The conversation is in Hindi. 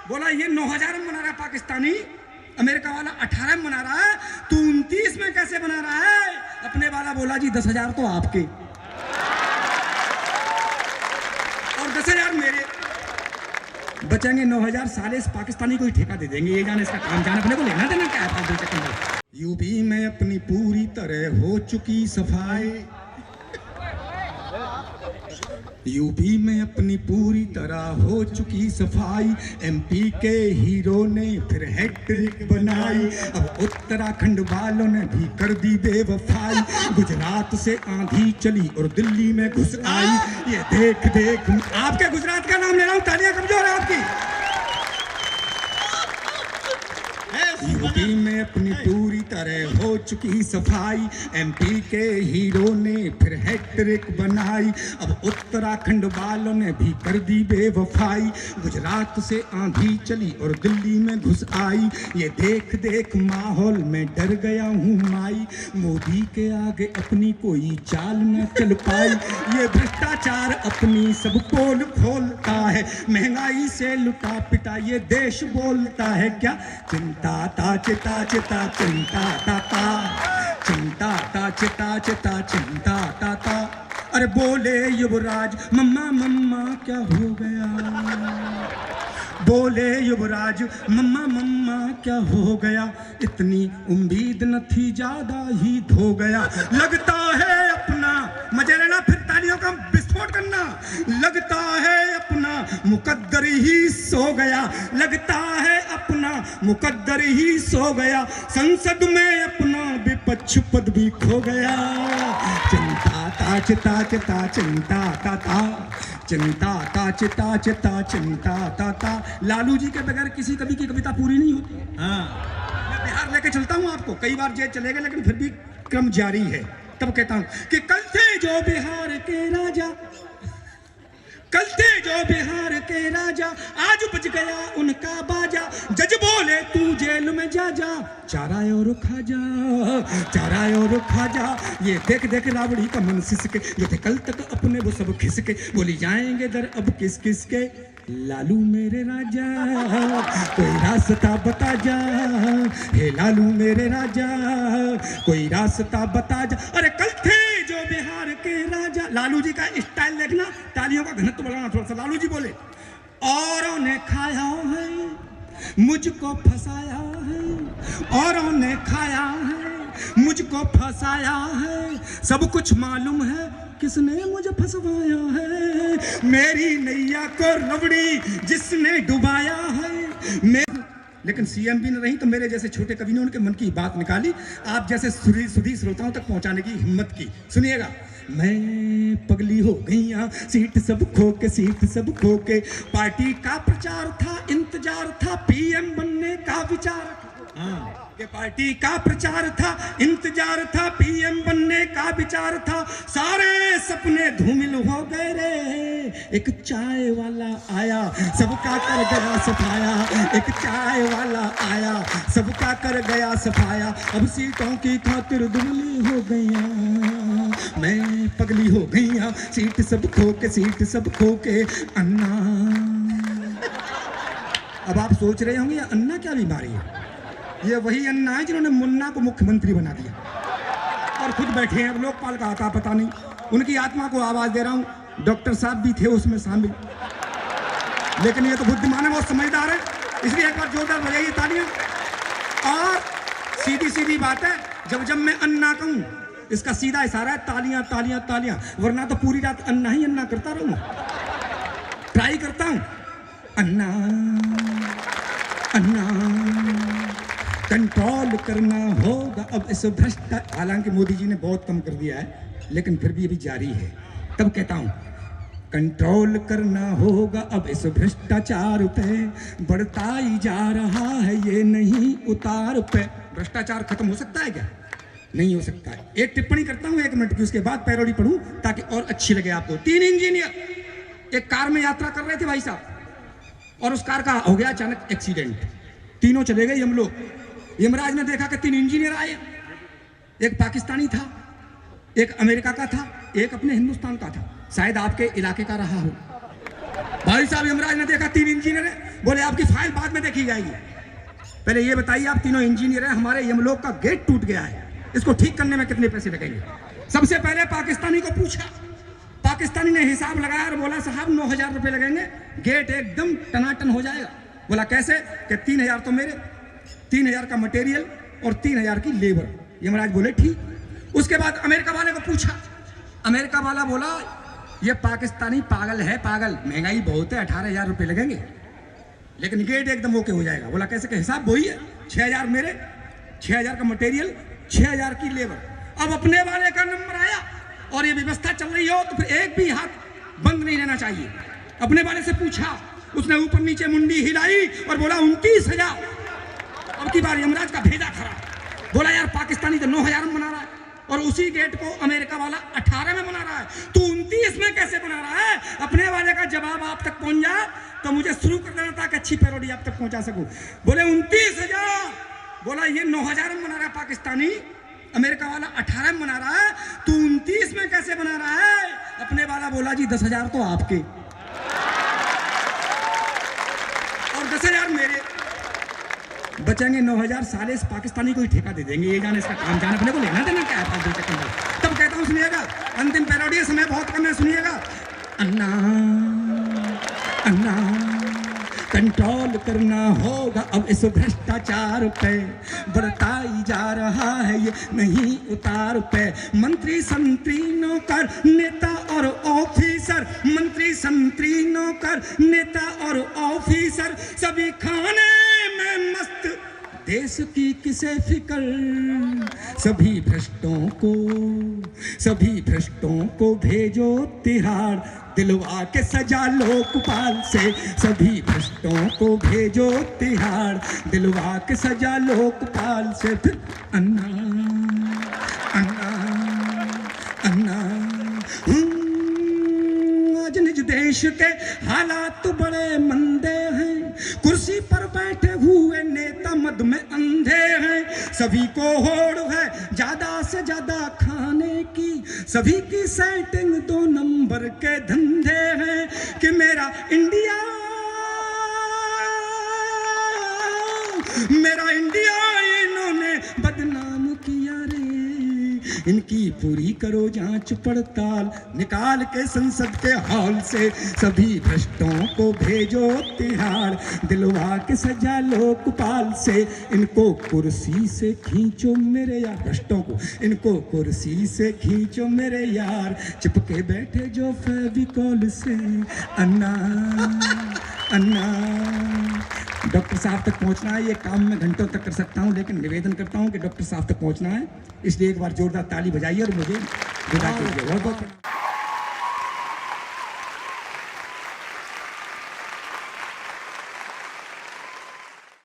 बोला ये 9,000 में बना रहा है पाकिस्तानी, अमेरिका वाला 18 में बना रहा है, तू 29 में कैसे बना रहा है? अपने वाला बोला जी 10,000 तो आपके और 10,000 मेरे, बचेंगे 9,000। साले इस पाकिस्तानी को ही ठेका दे देंगे, ये जाने इसका काम जाने, अपने को लेना देना क्या है फालतू के अंदर। यूपी में अपनी पूरी तरह हो चुकी सफाई, यूपी में अपनी पूरी तरह हो चुकी सफाई, एमपी के हीरो ने फिर हैट्रिक बनाई, अब उत्तराखंड वालों ने भी कर दी बेवफाई, गुजरात से आंधी चली और दिल्ली में घुस आई, ये देख देख। आपके गुजरात का नाम ले रहा हूं, तालियां कमजोर है आपकी। यूपी में अपनी पूरी तरह हो चुकी सफाई, एमपी के हीरो ने फिर हैट्रिक बनाई, अब उत्तराखंड वालों ने भी कर दी बेवफाई, गुजरात से आंधी चली और दिल्ली में घुस आई, ये देख देख माहौल में डर गया हूँ माई, मोदी के आगे अपनी कोई चाल न चल पाई, ये भ्रष्टाचार अपनी सब पोल खोलता है, महंगाई से लुटा पिटा ये देश बोलता है क्या, चिंता ता चिता चिता चिंता ताता, चिंता ता चिता चिता चिंता ताता। अरे बोले युवराज मम्मा मम्मा क्या हो गया, बोले युवराज मम्मा मम्मा क्या हो गया, इतनी उम्मीद न थी ज्यादा ही धो गया, लगता है अपना मजे लेना फिर तालियों का विस्फोट करना, लगता है अपना मुकद्दर ही सो गया, लगता है अपना मुकद्दर ही सो गया, संसद में अपना विपक्ष पद भी खो गया, चिंता ता चिता चिता चिंता ताता, चिंता ता चिता चिता चिंता ताता। लालू जी के बगैर किसी कवि की कविता पूरी नहीं होती। हाँ, मैं बिहार लेके चलता हूँ आपको, कई बार जेल चले गए लेकिन फिर भी क्रम जारी है। तब कहता हूँ कि कल थे जो बिहार के राजा, कल थे जो बिहार के राजा, आज बज गया उनका बाजा, जज बोले तू जेल में जा जा, चारा और खा जा, चारा और खा जा, ये देख देख रावड़ी का मन सिसके, जो थे कल तक अपने वो सब खिसके, बोली जाएंगे दर अब किस किस के, लालू मेरे राजा कोई रास्ता बता जा, हे लालू मेरे राजा कोई रास्ता बता जा। अरे कल थे जो बिहार के राजा, लालू जी का स्टाइल देखना, तालियों का घनत्व बढ़ाना थोड़ा सा। लालू जी बोले औरों ने खाया है मुझको फंसाया है, औरों ने खाया है मुझको फंसाया है, सब कुछ मालूम है किसने मुझे फंसवाया है, मेरी नैया को रबड़ी जिसने डुबाया है। लेकिन सीएम भी न रही तो मेरे जैसे छोटे कवि ने उनके मन की बात निकाली, आप जैसे सुधी श्रोताओं तक पहुंचाने की हिम्मत की। सुनिएगा, मैं पगली हो गई यहाँ, सीट सब खो के, सीट सब खो के, पार्टी का प्रचार था, इंतजार था, पीएम बनने का विचार, के पार्टी का प्रचार था, इंतजार था, पीएम बनने का विचार था, सारे सपने धूमिल हो गए रे, एक चाय वाला आया सबका कर गया सफाया, एक चाय वाला आया सबका कर गया सफाया, अब सीटों की खातिर धुमली हो गई, मैं पगली हो गई, सीट सब खो के, सीट सब खो के, अन्ना। अब आप सोच रहे होंगे ये अन्ना क्या बीमारी है, ये वही अन्ना है जिन्होंने मुन्ना को मुख्यमंत्री बना दिया और खुद बैठे हैं। अब लोकपाल का आता पता नहीं, उनकी आत्मा को आवाज दे रहा हूं, डॉक्टर साहब भी थे उसमें शामिल, लेकिन ये तो बुद्धिमान है, बहुत समझदार है, इसलिए एक बार जोरदार बजाइए तालियां। और सीधी सीधी बात है, जब जब मैं अन्ना कहूं इसका सीधा इशारा है तालियां तालियां तालियां, वरना तो पूरी रात अन्ना ही अन्ना करता रहूंगा। ट्राई करता हूं, अन्ना अन्ना, कंट्रोल करना होगा अब इस भ्रष्टाचार, हालांकि मोदी जी ने बहुत कम कर दिया है लेकिन फिर भी अभी जारी है। तब कहता हूं कंट्रोल करना होगा अब इस भ्रष्टाचार पे, बढ़ता ही जा रहा है ये नहीं उतार पे। भ्रष्टाचार खत्म हो सकता है क्या? नहीं हो सकता है। एक टिप्पणी करता हूं 1 मिनट की, उसके बाद पैरोडी पढ़ूं ताकि और अच्छी लगे आपको। 3 इंजीनियर एक कार में यात्रा कर रहे थे भाई साहब, और उस कार का हो गया अचानक एक्सीडेंट, तीनों चले गए हम लोग। यमराज ने देखा कि 3 इंजीनियर आए, एक पाकिस्तानी था, एक अमेरिका का था, एक अपने हिंदुस्तान का था, शायद आपके इलाके का रहा हो। भाई साहब यमराज ने देखा 3 इंजीनियर है, बोले आपकी फाइल बाद में देखी जाएगी। पहले ये बताइए, आप तीनों इंजीनियर हैं, हमारे यमलोक का गेट टूट गया है, इसको ठीक करने में कितने पैसे लगेंगे? सबसे पहले पाकिस्तानी को पूछा, पाकिस्तानी ने हिसाब लगाया और बोला साहब 9,000 रुपये लगेंगे, गेट एकदम टनाटन हो जाएगा। बोला कैसे? कि 3,000 तो मेरे, 3,000 का मटेरियल और 3,000 की लेबर। यमराज बोले ठीक। उसके बाद अमेरिका वाले को पूछा, अमेरिका वाला बोला ये पाकिस्तानी पागल है, पागल, महंगाई बहुत है, 18,000 रुपये लगेंगे, लेकिन गेट एकदम ओके हो जाएगा। बोला कैसे? के हिसाब वही है, 6,000 मेरे, 6,000 का मटेरियल, 6,000 की लेबर। अब अपने वाले का नंबर आया और ये व्यवस्था चल रही हो तो फिर एक भी हाथ बंद नहीं रहना चाहिए। अपने वाले से पूछा, उसने ऊपर नीचे मुंडी हिलाई और बोला 29,000। अब की बार यमराज का भेजा खड़ा, बोला यार पाकिस्तानी तो 9,000 में बना रहा है और उसी गेट को अमेरिका वाला 18 में बना रहा है, तू 29 में कैसे बना रहा है? अपने वाले का जवाब आप तक पहुंच जाए तो मुझे शुरू कर देना ताकि अच्छी पैरोडी आप तक पहुंचा सकूं। बोले 29,000। बोला ये 9,000 में बना रहा है पाकिस्तानी, अमेरिका वाला 18 में बना रहा है, तू 29 में कैसे बना रहा है? अपने वाला बोला जी 10,000 तो आपके और 10,000 मेरे, बचेंगे 9,000। साले इस पाकिस्तानी को ही ठेका दे देंगे, ये जाने इसका काम जाने, अपने को लेना देना क्या है फालतू के चक्कर में। तब कहता हूँ सुनिएगा, अंतिम पैरोडी, समय बहुत कम है, सुनिएगा। अन्ना अन्ना कंट्रोल करना होगा अब इस भ्रष्टाचार पे, बढ़ता ही जा रहा है ये नहीं उतार पे। मंत्री संतरी नौकर नेता और ऑफिसर, मंत्री संतरी नौकर नेता और ऑफिसर, सभी खाने में मस्त, देश की किसे फिकर। सभी भ्रष्टों को भेजो तिहाड़, दिलवा के सजा लोकपाल से। सभी भ्रष्टों को भेजो तिहाड़, दिलवा के सजा लोकपाल से। फिर अन्ना अन्ना अन्ना आज निज देश के हालात बड़े मंदे हैं, कुर्सी पर बैठे हुए नेता मद में अंधे हैं। सभी को होड़ है ज्यादा से ज्यादा खाने की, सभी की सेटिंग 2 नंबर के धंधे हैं कि मेरा इंडिया इन्होंने बदनाम किया रे। इनकी पूरी करो जांच पड़ताल, निकाल के संसद के हॉल से। सभी भ्रष्टों को भेजो तिहाड़, दिलवा के सजा लोकपाल से। इनको कुर्सी से खींचो मेरे यार, भ्रष्टों को इनको कुर्सी से खींचो मेरे यार, चिपके बैठे जो फेविकॉल से। अन्ना अन्ना डॉक्टर साहब तक पहुंचना है, ये काम मैं घंटों तक कर सकता हूं, लेकिन निवेदन करता हूं कि डॉक्टर साहब तक पहुंचना है, इसलिए एक बार जोरदार ताली बजाइए और मुझे विदा कीजिए। बहुत बहुत